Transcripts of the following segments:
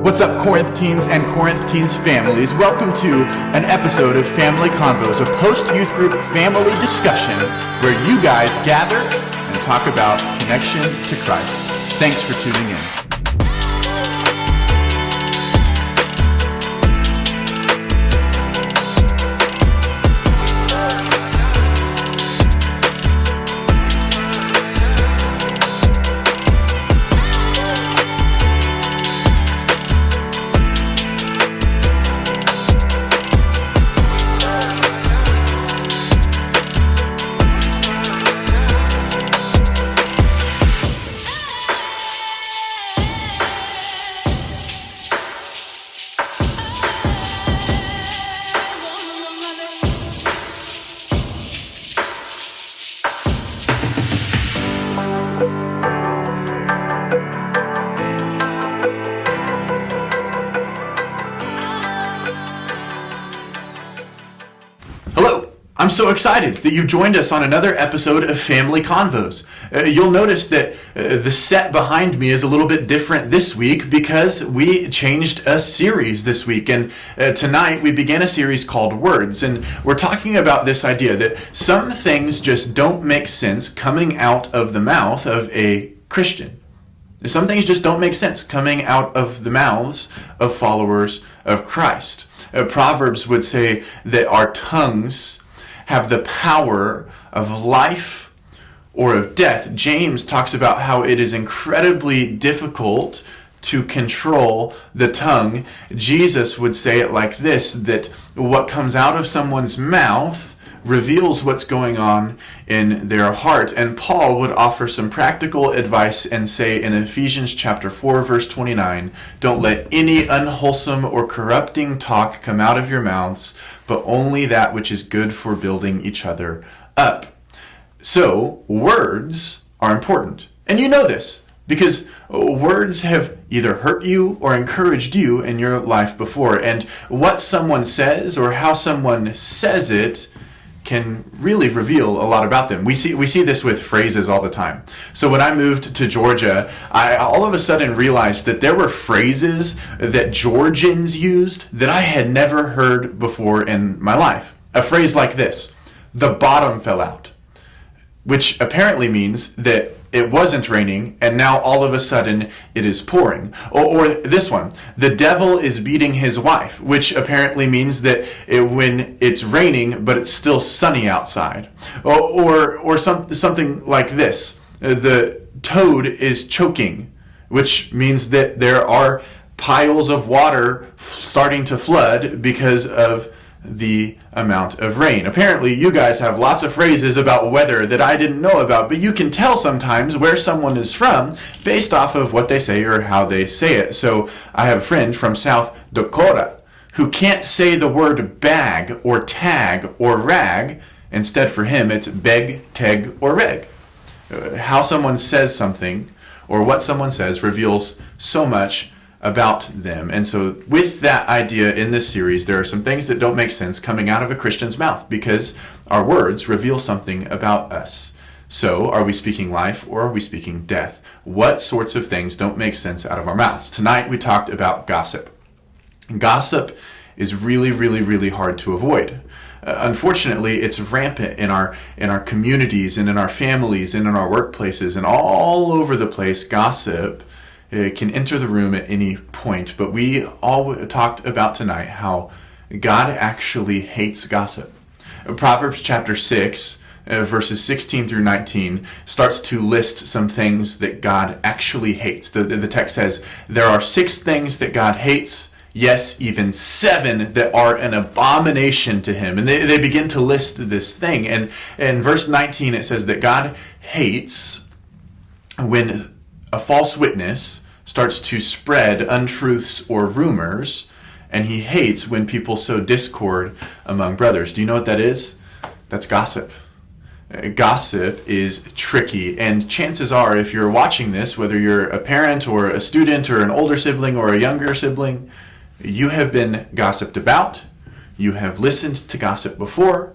What's up, Corinth teens and Corinth teens families? Welcome to an episode of Family Convos, a post-youth group family discussion where you guys gather and talk about connection to Christ. Thanks for tuning in. I'm so excited that you joined us on another episode of Family Convos. You'll notice that the set behind me is a little bit different this week because we changed a series this week. And tonight we began a series called Words. And we're talking about this idea that some things just don't make sense coming out of the mouth of a Christian. Some things just don't make sense coming out of the mouths of followers of Christ. Proverbs would say that our tongues have the power of life or of death. James talks about how it is incredibly difficult to control the tongue. Jesus would say it like this, that what comes out of someone's mouth reveals what's going on in their heart. And Paul would offer some practical advice and say in Ephesians chapter 4, verse 29, don't let any unwholesome or corrupting talk come out of your mouths, but only that which is good for building each other up. So, words are important. And you know this, because words have either hurt you or encouraged you in your life before. And what someone says or how someone says it can really reveal a lot about them. We see this with phrases all the time. So when I moved to Georgia, I all of a sudden realized that there were phrases that Georgians used that I had never heard before in my life. A phrase like this, the bottom fell out, which apparently means that it wasn't raining and now all of a sudden it is pouring. Or this one, the devil is beating his wife, which apparently means that when it's raining but it's still sunny outside. Or something like this, the toad is choking, which means that there are piles of water starting to flood because of the amount of rain. Apparently, you guys have lots of phrases about weather that I didn't know about, but you can tell sometimes where someone is from based off of what they say or how they say it. So I have a friend from South Dakota who can't say the word bag or tag or rag. Instead, for him, it's beg, teg, or reg. How someone says something or what someone says reveals so much about them. And so with that idea in this series, there are some things that don't make sense coming out of a Christian's mouth because our words reveal something about us. So are we speaking life or are we speaking death? What sorts of things don't make sense out of our mouths? Tonight we talked about gossip. Gossip is really, really, really hard to avoid. Unfortunately, it's rampant in our communities and in our families and in our workplaces and all over the place. Gossip can enter the room at any point, but we all talked about tonight how God actually hates gossip. Proverbs chapter 6, verses 16 through 19, starts to list some things that God actually hates. The text says, there are 6 things that God hates, yes, even 7 that are an abomination to him. And they begin to list this thing. And in verse 19, it says that God hates when a false witness starts to spread untruths or rumors, and he hates when people sow discord among brothers. Do you know what that is? That's gossip. Gossip is tricky, and chances are, if you're watching this, whether you're a parent or a student or an older sibling or a younger sibling, you have been gossiped about, you have listened to gossip before,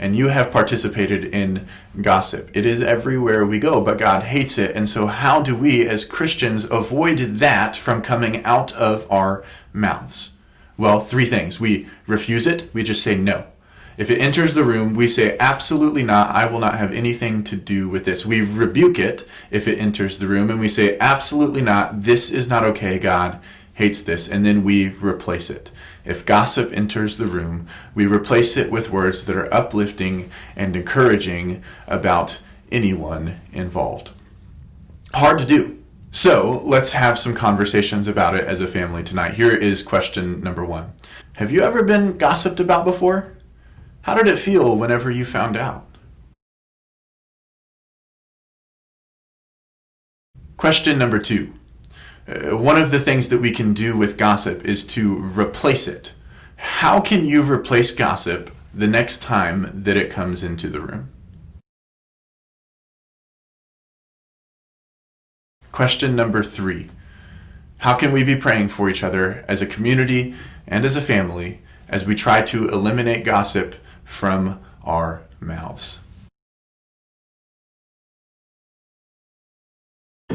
and you have participated in gossip. It is everywhere we go, but God hates it. And so how do we as Christians avoid that from coming out of our mouths? Well, three things. We refuse it. We just say no. If it enters the room, we say, absolutely not. I will not have anything to do with this. We rebuke it if it enters the room, and we say, absolutely not. This is not okay. God hates this. And then we replace it. If gossip enters the room, we replace it with words that are uplifting and encouraging about anyone involved. Hard to do. So let's have some conversations about it as a family tonight. Here is question number 1. Have you ever been gossiped about before? How did it feel whenever you found out? Question number 2. One of the things that we can do with gossip is to replace it. How can you replace gossip the next time that it comes into the room? Question number 3. How can we be praying for each other as a community and as a family as we try to eliminate gossip from our mouths?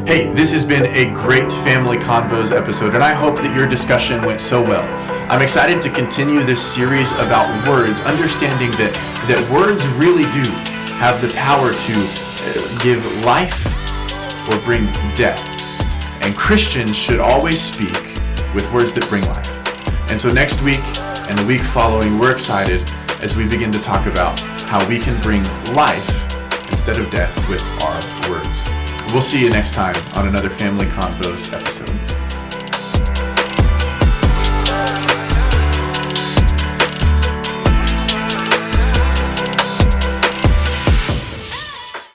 Hey, this has been a great Family Convos episode, and I hope that your discussion went so well. I'm excited to continue this series about words, understanding that words really do have the power to give life or bring death. And Christians should always speak with words that bring life. And so next week and the week following, we're excited as we begin to talk about how we can bring life instead of death with our words. We'll see you next time on another Family Convos episode.